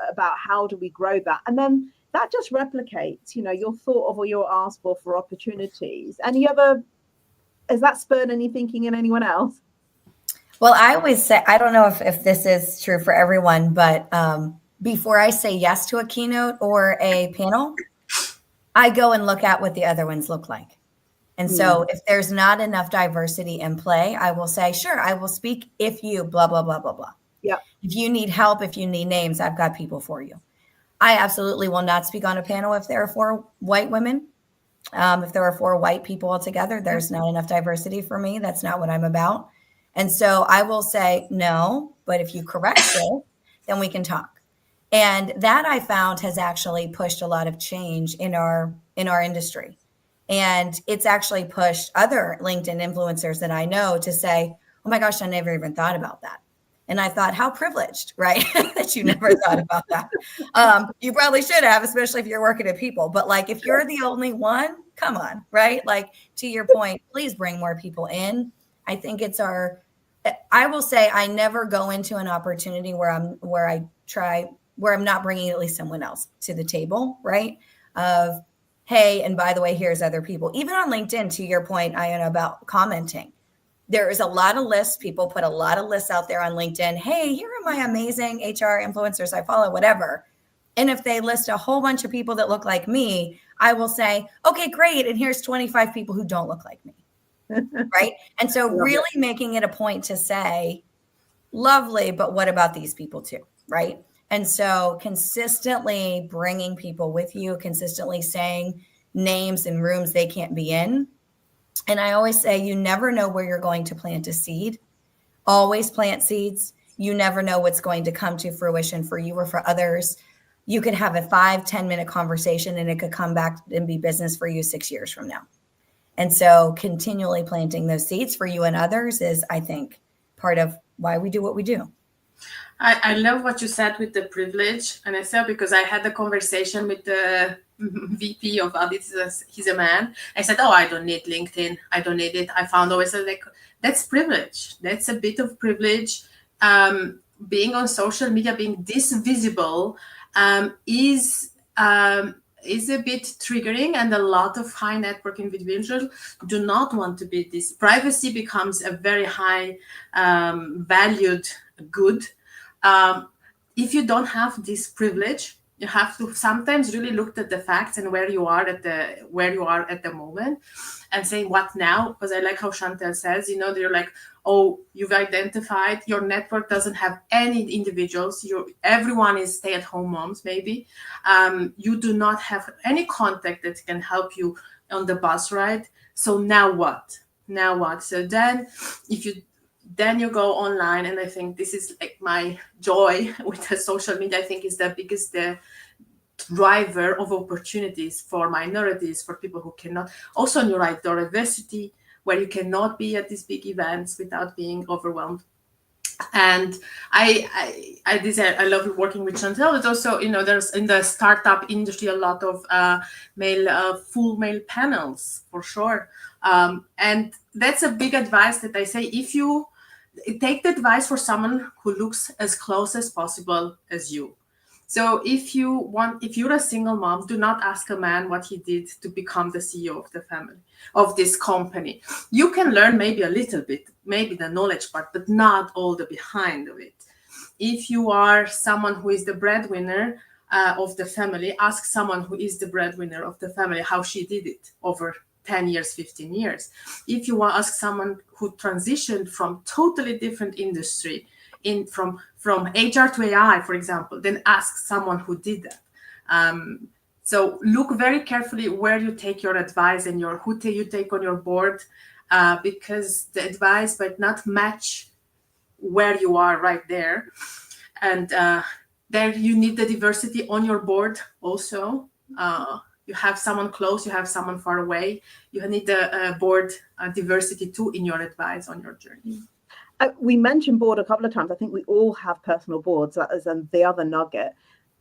about how do we grow that? And then that just replicates, your thought of or your ask for opportunities. Has that spurred any thinking in anyone else? Well, I always say, I don't know if this is true for everyone, but before I say yes to a keynote or a panel, I go and look at what the other ones look like. And so if there's not enough diversity in play, I will say, sure, I will speak if you blah, blah, blah, blah, blah. Yeah. If you need help, if you need names, I've got people for you. I absolutely will not speak on a panel if there are 4 white women. If there are 4 white people altogether, there's not enough diversity for me. That's not what I'm about. And so I will say no, but if you correct it, then we can talk. And that I found has actually pushed a lot of change in our industry. And it's actually pushed other LinkedIn influencers that I know to say, oh my gosh, I never even thought about that. And I thought, how privileged, right? that you never thought about that. You probably should have, especially if you're working at People. But like, if you're the only one, come on, right? Like, to your point, please bring more people in. I think I will say I never go into an opportunity where I'm not bringing at least someone else to the table, right? Of, hey, and by the way, here's other people. Even on LinkedIn, to your point, Iona, about commenting. There is a lot of lists. People put a lot of lists out there on LinkedIn. Hey, here are my amazing HR influencers I follow, whatever. And if they list a whole bunch of people that look like me, I will say, okay, great. And here's 25 people who don't look like me. Right. And so really making it a point to say, lovely, but what about these people too? Right. And so consistently bringing people with you, consistently saying names in rooms they can't be in. And I always say, you never know where you're going to plant a seed. Always plant seeds. You never know what's going to come to fruition for you or for others. You could have a 5-10 minute conversation and it could come back and be business for you 6 years from now. And so continually planting those seeds for you and others is, I think, part of why we do what we do. I love what you said with the privilege. And I said, because I had a conversation with the VP of audit, he's a man. I said, oh, I don't need LinkedIn. I don't need it. I found always like, that's privilege. That's a bit of privilege. Being on social media, being this visible is a bit triggering, and a lot of high net worth individuals do not want to be this. Privacy becomes a very high valued good. If you don't have this privilege, you have to sometimes really look at the facts and where you are at the moment, and say, what now? Because I like how Chantel says, they're like, oh, you've identified your network doesn't have any individuals. Everyone is stay-at-home moms, maybe. You do not have any contact that can help you on the bus ride. So now what? Now what? So then you go online, and I think this is like my joy with the social media. I think is the biggest driver of opportunities for minorities, for people who cannot. Also, on your right, diversity, where you cannot be at these big events without being overwhelmed. And I love working with Chantel. But also, there's in the startup industry a lot of full male panels for sure. And that's a big advice that I say: if you take the advice for someone who looks as close as possible as you. So if you're a single mom, do not ask a man what he did to become the CEO of the family, of this company. You can learn maybe a little bit, maybe the knowledge part, but not all the behind of it. If you are someone who is the breadwinner of the family, ask someone who is the breadwinner of the family how she did it over 10 years, 15 years. If you want to ask someone who transitioned from totally different industry, from HR to AI, for example, then ask someone who did that. So look very carefully where you take your advice and who you take on your board, because the advice might not match where you are right there. And there you need the diversity on your board also. You have someone close, you have someone far away. You need the board diversity too in your advice on your journey. We mentioned board a couple of times. I think we all have personal boards. That is the other nugget.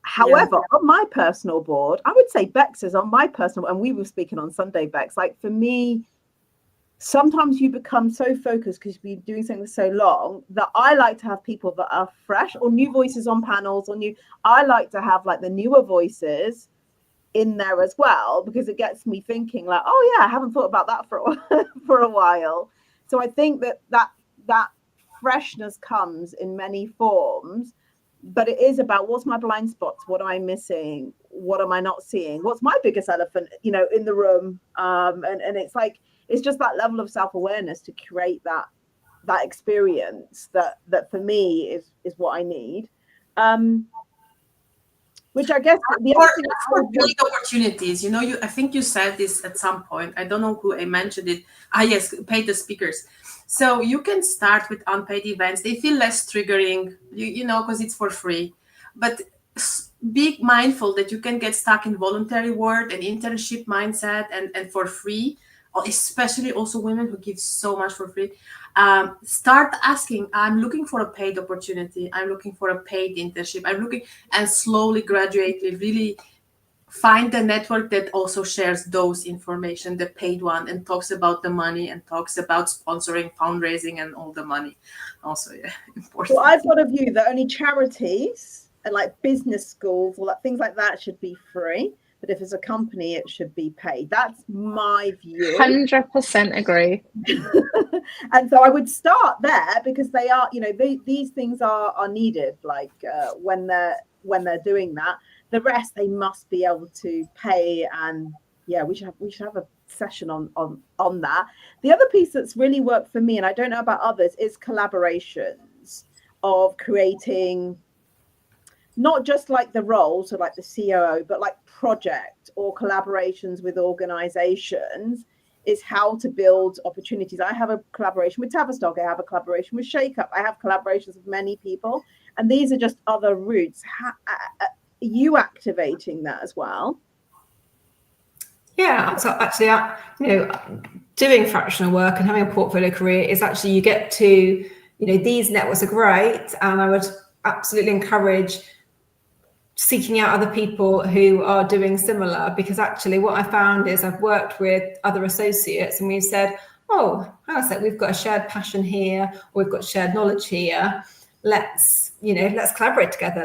However, on my personal board, I would say Bex is on my personal, and we were speaking on Sunday, Bex. Like for me, sometimes you become so focused because you've been doing something for so long that I like to have people that are fresh or new voices on panels I like to have like the newer voices in there as well, because it gets me thinking like, oh yeah, I haven't thought about that for a while. So I think that freshness comes in many forms, but it is about what's my blind spots, what am I missing, what am I not seeing, what's my biggest elephant in the room, and it's like it's just that level of self-awareness to create that experience that for me is what I need, which I guess for big opportunities. I think you said this at some point. I don't know who I mentioned it. Yes, pay the speakers. So you can start with unpaid events. They feel less triggering, because it's for free. But be mindful that you can get stuck in voluntary work and internship mindset and for free, especially also women who give so much for free. Start asking, I'm looking for a paid opportunity. I'm looking for a paid internship. And slowly, gradually, really find the network that also shares those information, the paid one, and talks about the money and talks about sponsoring, fundraising, and all the money. Also, important. Well, I've got a view that only charities and like business schools or things like that should be free. But if it's a company, it should be paid. That's my view. 100% agree. And so I would start there because they are, these things are needed. Like when they're doing that. The rest they must be able to pay, and we should have a session on that. The other piece that's really worked for me, and I don't know about others, is collaborations of creating not just like the role, so like the COO, but like project or collaborations with organizations is how to build opportunities. I have a collaboration with Tavistock, I have a collaboration with Shake Up, I have collaborations with many people, and these are just other routes. You activating that as well? Yeah, so actually, doing fractional work and having a portfolio career is actually, you get to, these networks are great, and I would absolutely encourage seeking out other people who are doing similar, because actually what I found is I've worked with other associates and we've said, oh, hang on a sec, we've got a shared passion here, or we've got shared knowledge here. Let's collaborate together.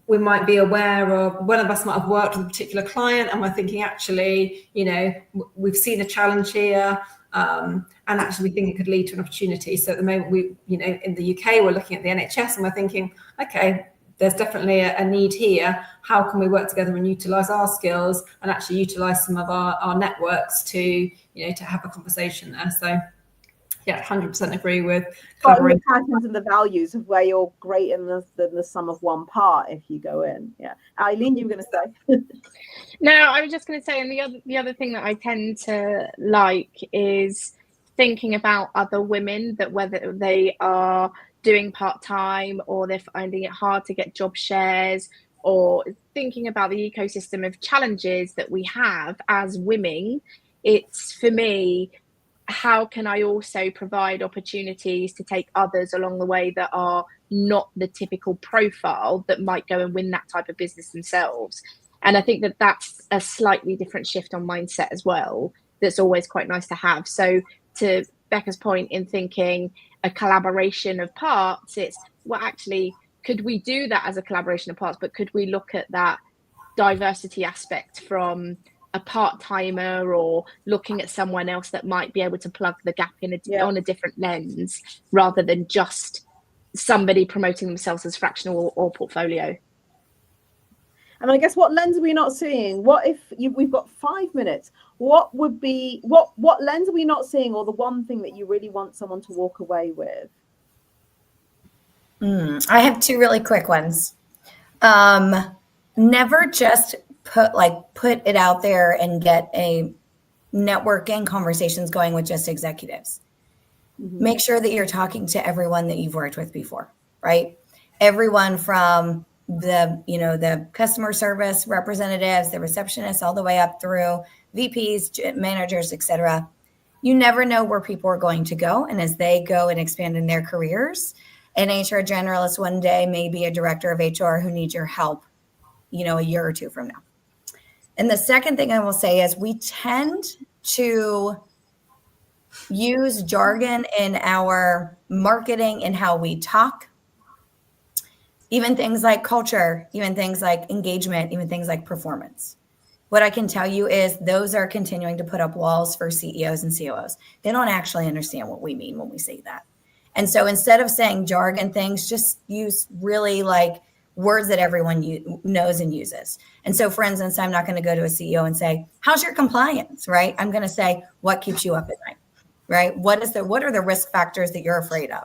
We might be aware of, one of us might have worked with a particular client and we're thinking, actually, we've seen a challenge here, and actually we think it could lead to an opportunity. So at the moment, in the UK, we're looking at the NHS and we're thinking, okay, there's definitely a need here. How can we work together and utilize our skills and actually utilize some of our networks to have a conversation there? So yeah, 100% agree with Following collaboration. the patterns and the values of where you're greater than the sum of one part if you go in. Yeah. Eileen, you were going to say? No, I was just going to say, and the other thing that I tend to like is thinking about other women, that whether they are doing part-time or they're finding it hard to get job shares, or thinking about the ecosystem of challenges that we have as women. It's, for me, how can I also provide opportunities to take others along the way that are not the typical profile that might go and win that type of business themselves? And I think that that's a slightly different shift on mindset as well. That's always quite nice to have. So to Becca's point in thinking a collaboration of parts, it's, well, actually, could we do that as a collaboration of parts, but could we look at that diversity aspect from a part-timer, or looking at someone else that might be able to plug the gap in on a different lens, rather than just somebody promoting themselves as fractional or portfolio. And I guess, what lens are we not seeing? What if we've got 5 minutes? What would be, what lens are we not seeing, or the one thing that you really want someone to walk away with? I have two really quick ones. Never just put it out there and get a networking conversations going with just executives. Make sure that you're talking to everyone that you've worked with before, right? Everyone from the customer service representatives, the receptionists, all the way up through VPs, managers, etc. You never know where people are going to go. And as they go and expand in their careers, an HR generalist one day may be a director of HR who needs your help, a year or two from now. And the second thing I will say is, we tend to use jargon in our marketing and how we talk, even things like culture, even things like engagement, even things like performance. What I can tell you is those are continuing to put up walls for CEOs and COOs. They don't actually understand what we mean when we say that. And so instead of saying jargon things, just use really words that everyone knows and uses. And so, for instance, I'm not going to go to a CEO and say, how's your compliance, right? I'm going to say, what keeps you up at night, right? What are the risk factors that you're afraid of?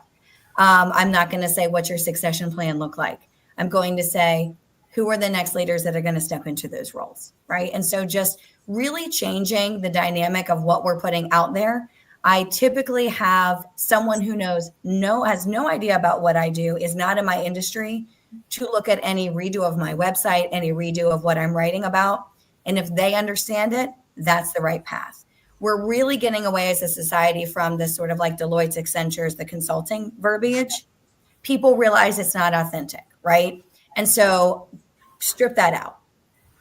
I'm not going to say, what's your succession plan look like? I'm going to say, who are the next leaders that are going to step into those roles, right? And so just really changing the dynamic of what we're putting out there. I typically have someone who has no idea about what I do, is not in my industry, to look at any redo of my website, any redo of what I'm writing about. And if they understand it, that's the right path. We're really getting away as a society from this sort of Deloitte's, Accenture's, the consulting verbiage. People realize it's not authentic, right? And so strip that out.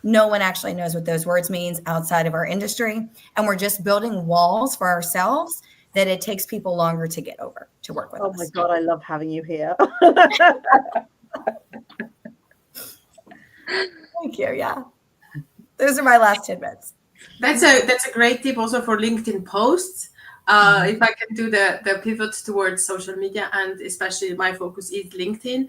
No one actually knows what those words means outside of our industry. And we're just building walls for ourselves that it takes people longer to get over, to work with us. Oh my God, I love having you here. Thank you. Yeah. Those are my last tidbits. That's a great tip also for LinkedIn posts. If I can do the pivot towards social media, and especially my focus is LinkedIn.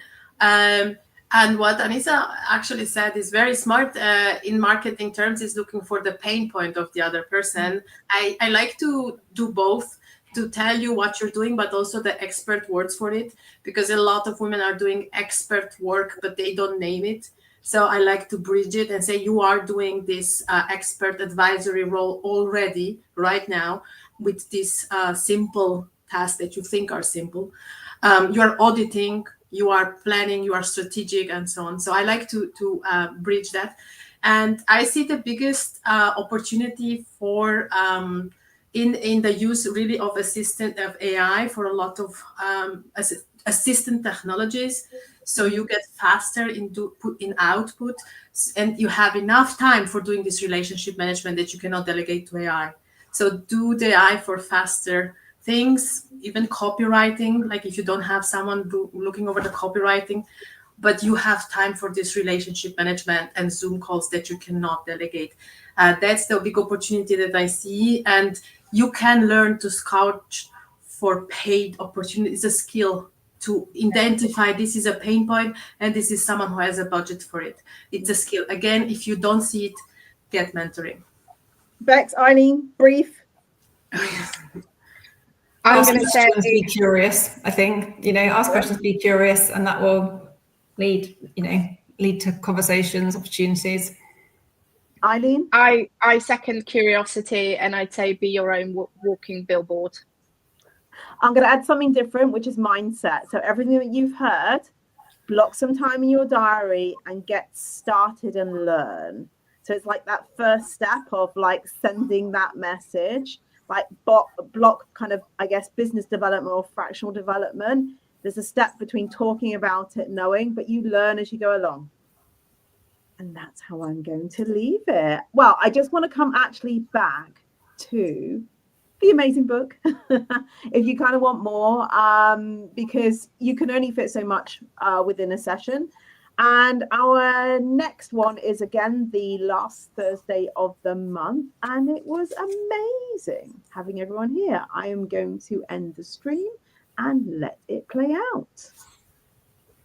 And what Anissa actually said is very smart in marketing terms, is looking for the pain point of the other person. I like to do both, to tell you what you're doing, but also the expert words for it, because a lot of women are doing expert work, but they don't name it. So I like to bridge it and say, you are doing this expert advisory role already right now with this simple tasks that you think are simple. You are auditing, you are planning, you are strategic, and so on. So I like to bridge that. And I see the biggest opportunity for in the use really of AI for a lot of assistant technologies. So you get faster in output, and you have enough time for doing this relationship management that you cannot delegate to AI. So do the AI for faster things, even copywriting. Like if you don't have someone looking over the copywriting, but you have time for this relationship management and Zoom calls that you cannot delegate. That's the big opportunity that I see. And you can learn to scout for paid opportunities. It's a skill to identify this is a pain point and this is someone who has a budget for it. It's a skill. Again, if you don't see it, get mentoring. Bex, Eileen, brief. I'm ask going to say questions, be curious. I think, ask questions, be curious, and that will lead to conversations, opportunities. Eileen? I second curiosity, and I'd say be your own walking billboard. I'm going to add something different, which is mindset. So everything that you've heard, block some time in your diary and get started and learn. So it's like that first step of like sending that message, like block kind of, I guess, business development or fractional development. There's a step between talking about it, knowing, but you learn as you go along. And that's how I'm going to leave it. Well, I just want to come actually back to the amazing book if you kind of want more, because you can only fit so much within a session. And our next one is again the last Thursday of the month, and it was amazing having everyone here. I am going to end the stream and let it play out.